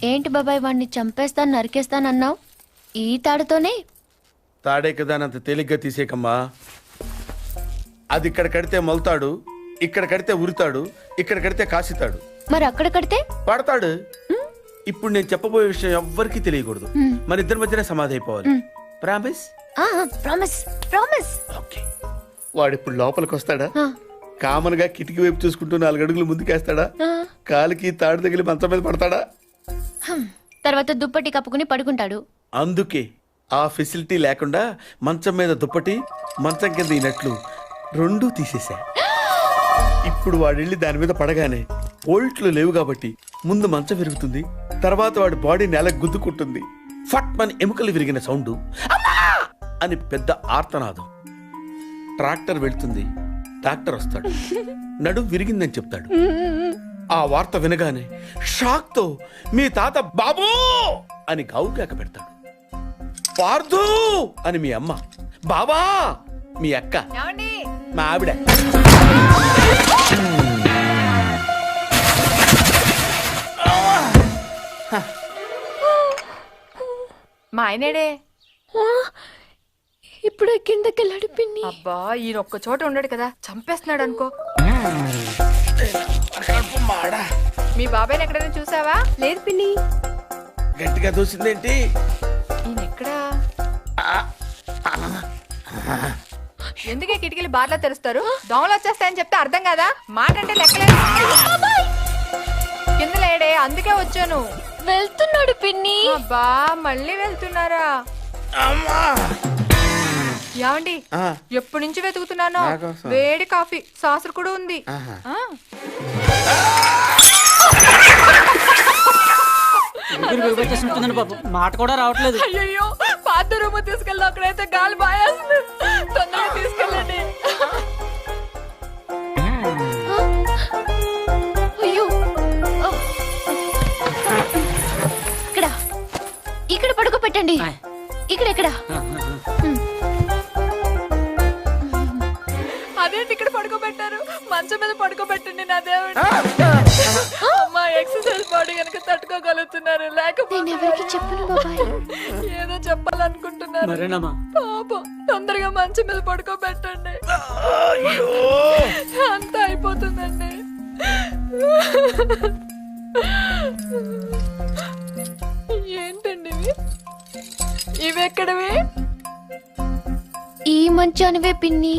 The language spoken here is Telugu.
ఏంటి బాబాయ్ వాడిని చంపేస్తాను నరికేస్తానన్నావు? ఈ తాడుతోనే? తాడే కదా అంత తేలిగ్గా తీసేకమ్మా. అది ఇక్కడ కడితే మొలతాడు, ఇక్కడ కడితే ఉరితాడు, ఇక్కడ కడితే కాసితాడు. మరి అక్కడ కడితే పడతాడు. ఇప్పుడు నేను చెప్పబోయే విషయం ఎవ్వరికీ తెలియకూడదు. మన ఇద్దరి మధ్యనే సమాధి అయిపోవాలి. ప్రామిస్? Promise promise. ఓకే. వాడు ఇప్పుడు లోపలికి వస్తాడా? కామన్ గా కిటికీ వైపు చూసుకుంటూ 4 అడుగులు ముందుకేస్తాడా? కాలికి తాడు తగిలి మంచం మీద పడతాడా? తర్వాత దుప్పటి కప్పుకుని పడుకుంటాడు. అందుకే ఆ ఫెసిలిటీ లేకుండా మంచం మీద దుప్పటి, మంచం కింద ఈనట్లు రెండూ తీసేశా. ఇప్పుడు వాడెళ్ళి దాని మీద పడగానే బోల్ట్లు లేవు కాబట్టి ముందు మంచం విరుగుతుంది, తర్వాత వాడి బాడీ నేల గుద్దుకుంటుంది. ఫట్ మన ఎముకలు విరిగిన సౌండ్, అమ్మా అని పెద్ద ఆర్తనాదం. ట్రాక్టర్ వెళ్తుంది, డాక్టర్ వస్తాడు, నడుం విరిగిందని చెప్తాడు. ఆ వార్త వినగానే షాక్ తో మీ తాత బాబూ అని గావుకేక పెడతాడు. పార్దు అని మీ అమ్మ, బాబా మీ అక్క, మా ఆవిడ. మా ఆయనేడే ఇప్పుడు కిందకెళ్ళాడు పిన్ని. అబ్బా ఈయన ఒక్క చోట ఉండడు కదా, చంపేస్తున్నాడు అనుకో. మీ బాబాయ్ ఎక్కడైనా చూసావా? లేదు పిన్ని. గట్టిగా దూసిందేంటి? ఈయన ఎక్కడా? ఎందుకే కిటికీలు బార్లా తెరుస్తారు? దోమలు వచ్చేస్తాయని చెప్తే అర్థం కదా, మాట అంటే లెక్కలేదు. కింద లేడే, అందుకే వచ్చాను. వెళ్తున్నాడు పిన్ని. అబ్బా మళ్ళీ వెళ్తున్నారా? ఏమండి, ఎప్పటి నుంచి వెతుకుతున్నాను. వేడి కాఫీ సాసరు కూడా ఉంది. మాట కూడా రావట్లేదు. అయ్యో పాత రూమ్ తీసుకెళ్ళి అక్కడైతే గాలి బాయేస్తుంది. తొందరగా తీసుకెళ్ళండి. అయ్యో ఇక్కడ ఇక్కడ పడుకోబెట్టండి. ఇక్కడ అదేంటి ఇక్కడ పడుకోబెట్టారు? మంచం మీద పడుకోబెట్టండి నా దేవుడు. అమ్మా ఎక్సర్సైజ్ బాడీ కనుక తట్టుకోగలుగుతున్నారు, లేకపోతే ఎవరికి చెప్పను బాబాయ్. ఏదో చెప్పాలనుకుంటున్నారు. పాపం తొందరగా మంచం మీద పడుకోబెట్టండి. అంతా అయిపోతుందండి. ఏంటండి ఇవి ఎక్కడవి? ఈ మంచానివే పిన్ని.